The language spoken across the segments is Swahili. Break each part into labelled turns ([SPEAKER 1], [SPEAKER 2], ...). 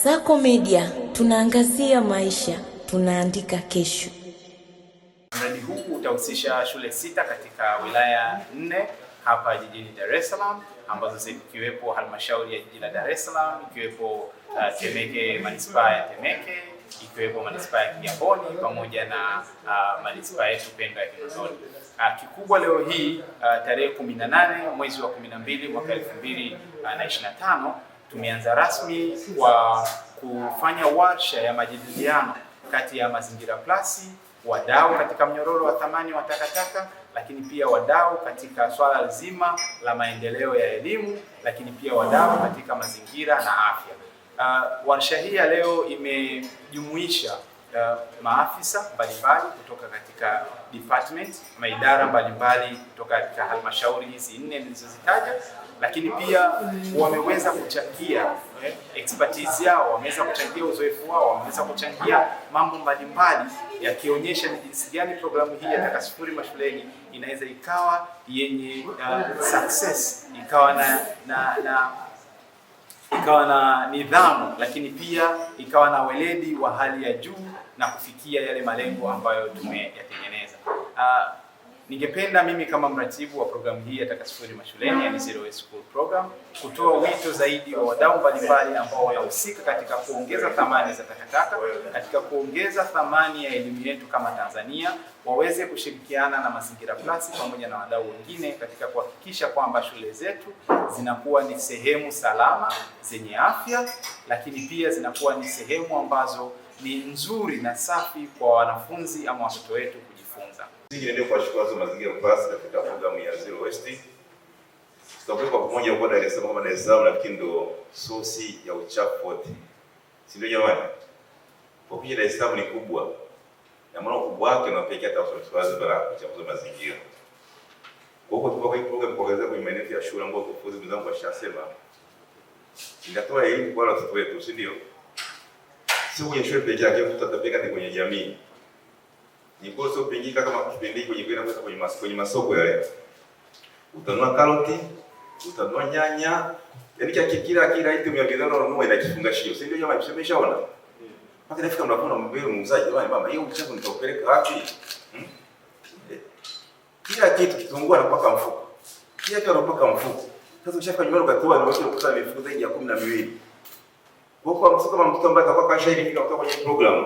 [SPEAKER 1] Sako Media, tunaangazia maisha, tunaandika kesho.
[SPEAKER 2] Mradi huu utahusisha shule 6 katika wilaya 4 hapa jijini Dar es Salaam, ambazo zikiwepo halmashauri ya jiji la Dar es Salaam, ikiwepo Temeke, manispaa ya Temeke, ikiwepo manispaa ya Kigamboni pamoja na manispaa yetu pendwa ya Kinondoni. Kikubwa leo hii tarehe 18 mwezi wa 12 mwaka 2025 tumeanza rasmi kwa kufanya warsha ya majadiliano kati ya Mazingira Plus, wadau katika mnyororo wa thamani wa takataka, lakini pia wadau katika swala zima la maendeleo ya elimu, lakini pia wadau katika mazingira na afya. Warsha hii ya leo imejumuisha maafisa mbalimbali kutoka katika department, maidara mbalimbali kutoka katika halmashauri hizi 4 nilizozitaja, lakini pia wameweza kuchangia expertise yao, wameweza kuchangia uzoefu wao, wameweza kuchangia mambo mbalimbali yakionyesha ni jinsi gani programu hii ya Taka Sifuri Mashuleni inaweza ikawa yenye success, ikawa na nidhamu, lakini pia ikawa na weledi wa hali ya juu na kufikia yale malengo ambayo tumeyatengeneza. Ningependa mimi kama mratibu wa programu hii ya Taka Sifuri Mashuleni, yani Zero Waste School Program, kutoa wito zaidi wa wadau mbalimbali ambao wanahusika katika kuongeza thamani za takataka, katika kuongeza thamani ya elimu yetu kama Tanzania, waweze kushirikiana na Mazingira Plus pamoja na wadau wengine katika kuhakikisha kwamba shule zetu zinakuwa ni sehemu salama zenye afya, lakini pia zinakuwa ni sehemu ambazo ni nzuri na safi kwa wanafunzi ama watoto wetu kujifunza.
[SPEAKER 3] Ndio kwa shukrani za Mazingira Plus katika programu ya Zero Waste. Tutakuwa kwa pamoja kwa Dar es Salaam, kama Dar es Salaam lakini ndio source ya uchafu wote. Si ndio jamani? Kwa kuja Dar es Salaam ni kubwa. Na maana ukubwa wake unapelekea hata wasiwasi bara uchafu wa mazingira. Kwa hiyo kwa hii program kuongeza kwenye maeneo ya shule ambapo kufuzi mzangu washasema inatoa elimu kwa watoto wetu, si ndio? Sio kwenye shule pekee yake, tutapeleka kwenye jamii. Ni kwa sababu pengine kama kipindi kwenye kwenda kwenye masoko yale. Utanunua karoti, utanunua nyanya, yaani kila item ya bidhaa unanunua ina kifungashio. Si ndio jamani, mmeshaona? Mpaka nafika mnapoona mbele muuzaji, jamani mama, hiyo uchafu nitapeleka wapi? Kila kitu kitungua anapaka mfuko. Kila kitu anapaka mfuko. Sasa ukishafika nyumbani ukatoa ni wote ukuta mifuko zaidi ya 12. Kwa mfuko kama mtoto ambaye atakuwa kashairi fika kutoka kwenye program.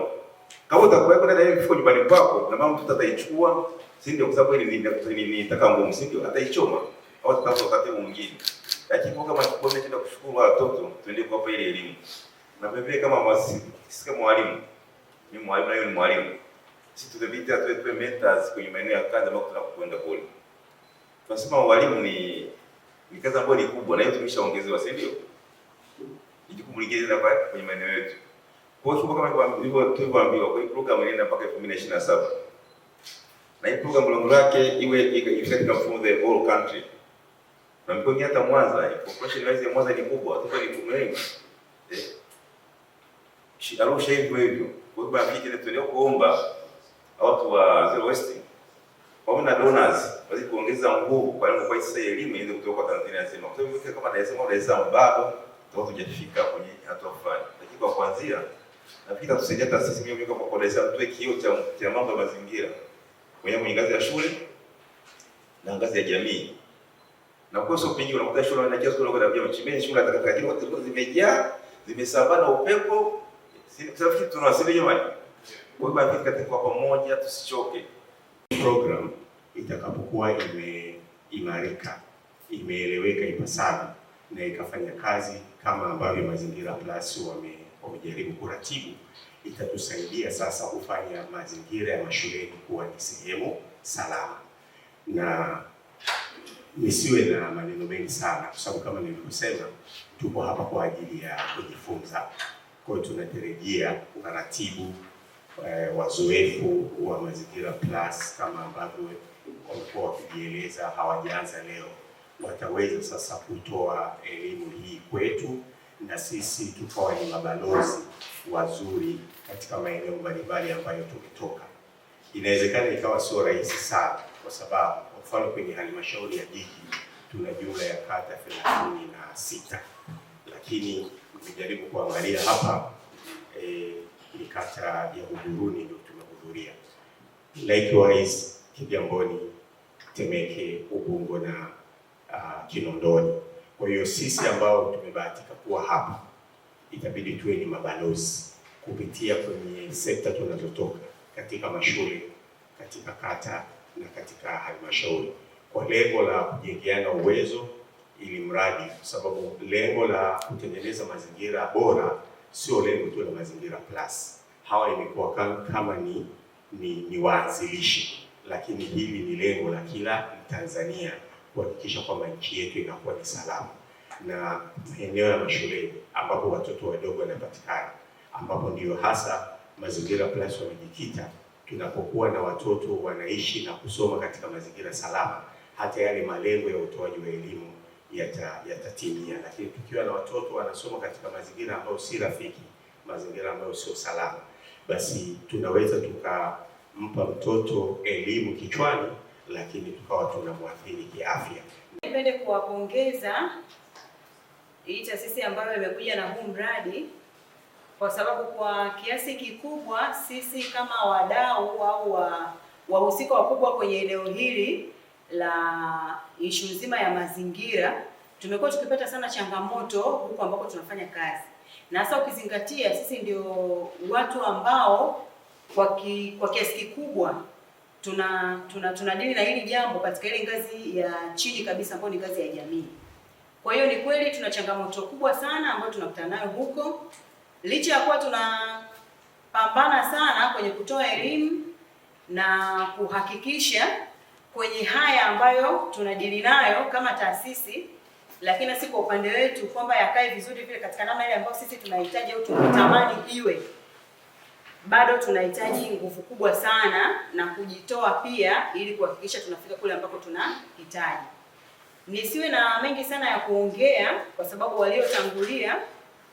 [SPEAKER 3] Kama utakuwa kwenda ile mifuko nyumbani kwako na mama mtoto ataichukua, si ndio? Kwa sababu ile ni taka ngumu, si ndio? Ataichoma au atatafuta wakati mwingine. Lakini kama tukombe tena kushukuru watoto, tuende kwa ile elimu. Na vile kama sisi kama walimu, mimi mwalimu na yeye ni mwalimu. Sisi tutapita tuwe mentors kwenye maeneo ya kazi ambapo tunakwenda kule. Tunasema walimu ni kazi ambayo ni kubwa na hiyo tumeshaongezewa, si ndio? Ni jukumu lingine la kwenye maeneo yetu. Kwa hiyo kama tulivyoambiwa kwa hii program inaenda mpaka 2027. Na hii program lengo lake iwe katika mfumo the whole country. Na mkoa hata Mwanza, population wise ya Mwanza ni kubwa, watoto ni wengi. Arusha hivyo. Kwa hiyo basi tuendelee kuomba watu wa Zero Waste pamoja na donors waweze kuongeza nguvu kwa lengo kwa sasa elimu iweze kutoka kwa Tanzania nzima. Kwa sababu kama Dar es Salaam bado tutafika kwenye hatua fulani. Lakini kwa kuanzia nafikiri tusaidia taasisi nyingi kama kwa Dar es Salaam tuwe kioo cha mambo ya mazingira kwenye ngazi ya shule na ngazi ya jamii. Na kwa sababu pingi unakuta shule wanakia shule kwa dabia mchimeni shule atakata, lakini watu zimejaa, zimesambana upepo. Sisi tunawasili jamani. Kwa hiyo basi katika pamoja tusichoke.
[SPEAKER 4] Program itakapokuwa imeimarika, imeeleweka ipasavyo na ikafanya kazi kama ambavyo Mazingira Plus wamejaribu kuratibu, itatusaidia sasa kufanya mazingira ya mashuleni kuwa ni sehemu salama. Na nisiwe na maneno mengi sana kwa sababu kama nilivyosema tupo hapa kwa ajili ya kujifunza. Kwa hiyo tunatarajia uratibu wazoefu wa Mazingira Plus kama ambavyo wamekuwa wakijieleza, hawajaanza leo, wataweza sasa kutoa elimu hii kwetu na sisi tukawa ni mabalozi wazuri katika maeneo mbalimbali ambayo tumetoka. Inawezekana ikawa sio rahisi sana kwa sababu kwa mfano kwenye halmashauri ya jiji tuna jumla ya kata 36, lakini nimejaribu kuangalia hapa ni kata ya Buguruni ndio tumehudhuria. Likewise Kigamboni, Temeke, Ubungo na Kinondoni. Kwa hiyo sisi ambao tumebahatika kuwa hapa itabidi tuwe ni mabalozi kupitia kwenye sekta tunazotoka, katika mashule, katika kata na katika halmashauri, kwa lengo la kujengeana uwezo, ili mradi, kwa sababu lengo la kutengeneza mazingira bora sio lengo tu la Mazingira Plus. Hawa imekuwa kama ni waanzilishi, lakini hili ni lengo la kila Tanzania kuhakikisha kwamba nchi yetu inakuwa ni salama, na maeneo ya mashule ambapo watoto wadogo wanapatikana, ambapo ndio hasa Mazingira Plus wamejikita. Tunapokuwa na watoto wanaishi na kusoma katika mazingira salama, hata yale malengo ya utoaji wa elimu yatatimia. Lakini tukiwa na watoto wanasoma katika mazingira ambayo si rafiki, mazingira ambayo sio salama, basi tunaweza tukampa mtoto elimu kichwani, lakini tukawa tunamwathiri kiafya.
[SPEAKER 5] Nipende kuwapongeza hii taasisi ambayo imekuja na huu mradi, kwa sababu kwa kiasi kikubwa sisi kama wadau au wahusika wakubwa kwenye eneo hili la ishu nzima ya mazingira tumekuwa tukipata sana changamoto huko ambako tunafanya kazi, na hasa ukizingatia sisi ndio watu ambao kwa kiasi kikubwa tunadili na hili jambo katika ile ngazi ya chini kabisa ambayo ni ngazi ya jamii. Kwa hiyo ni kweli tuna changamoto kubwa sana ambayo tunakutana nayo huko, licha ya kuwa tunapambana sana kwenye kutoa elimu na kuhakikisha kwenye haya ambayo tunadili nayo kama taasisi, lakini si kwa upande wetu kwamba yakae vizuri vile katika namna ile ambayo sisi tunahitaji au tunatamani iwe. Bado tunahitaji nguvu kubwa sana na kujitoa pia, ili kuhakikisha tunafika kule ambako tunahitaji. Nisiwe na mengi sana ya kuongea kwa sababu waliotangulia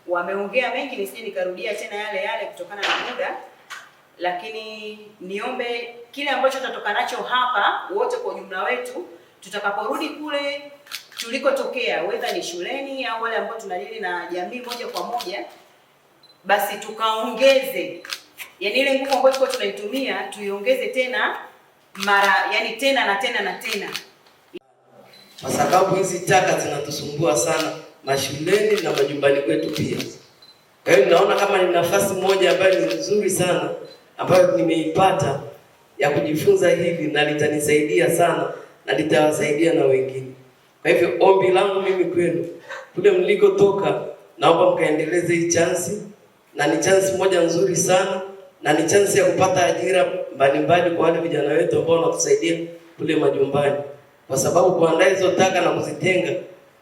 [SPEAKER 5] wameongea mengi, nisije nikarudia tena yale kutokana na muda, lakini niombe kile ambacho tutatoka nacho hapa wote kwa ujumla wetu, tutakaporudi kule tulikotokea, whether ni shuleni au wale ambao tunadili na jamii moja kwa moja, basi tukaongeze, yani ile nguvu ambayo tulikuwa tunaitumia tuiongeze tena tena na tena na tena,
[SPEAKER 6] kwa sababu hizi taka zinatusumbua sana mashuleni na majumbani kwetu pia. Kwa hiyo naona kama ni nafasi moja ambayo ni nzuri sana ambayo nimeipata ya kujifunza hivi, na litanisaidia sana na litawasaidia na wengine. Kwa hivyo ombi langu mimi kwenu, kule mlikotoka, naomba mkaendeleze hii chansi, na ni chansi moja nzuri sana, na ni chansi ya kupata ajira mbalimbali kwa wale vijana wetu ambao wanatusaidia kule majumbani, kwa sababu kuandaa hizo taka na kuzitenga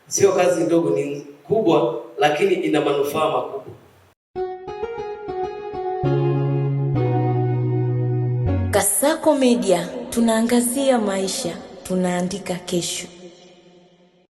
[SPEAKER 6] sio kazi ndogo, ni kubwa, lakini ina manufaa makubwa.
[SPEAKER 1] Kasako Media, tunaangazia maisha, tunaandika kesho.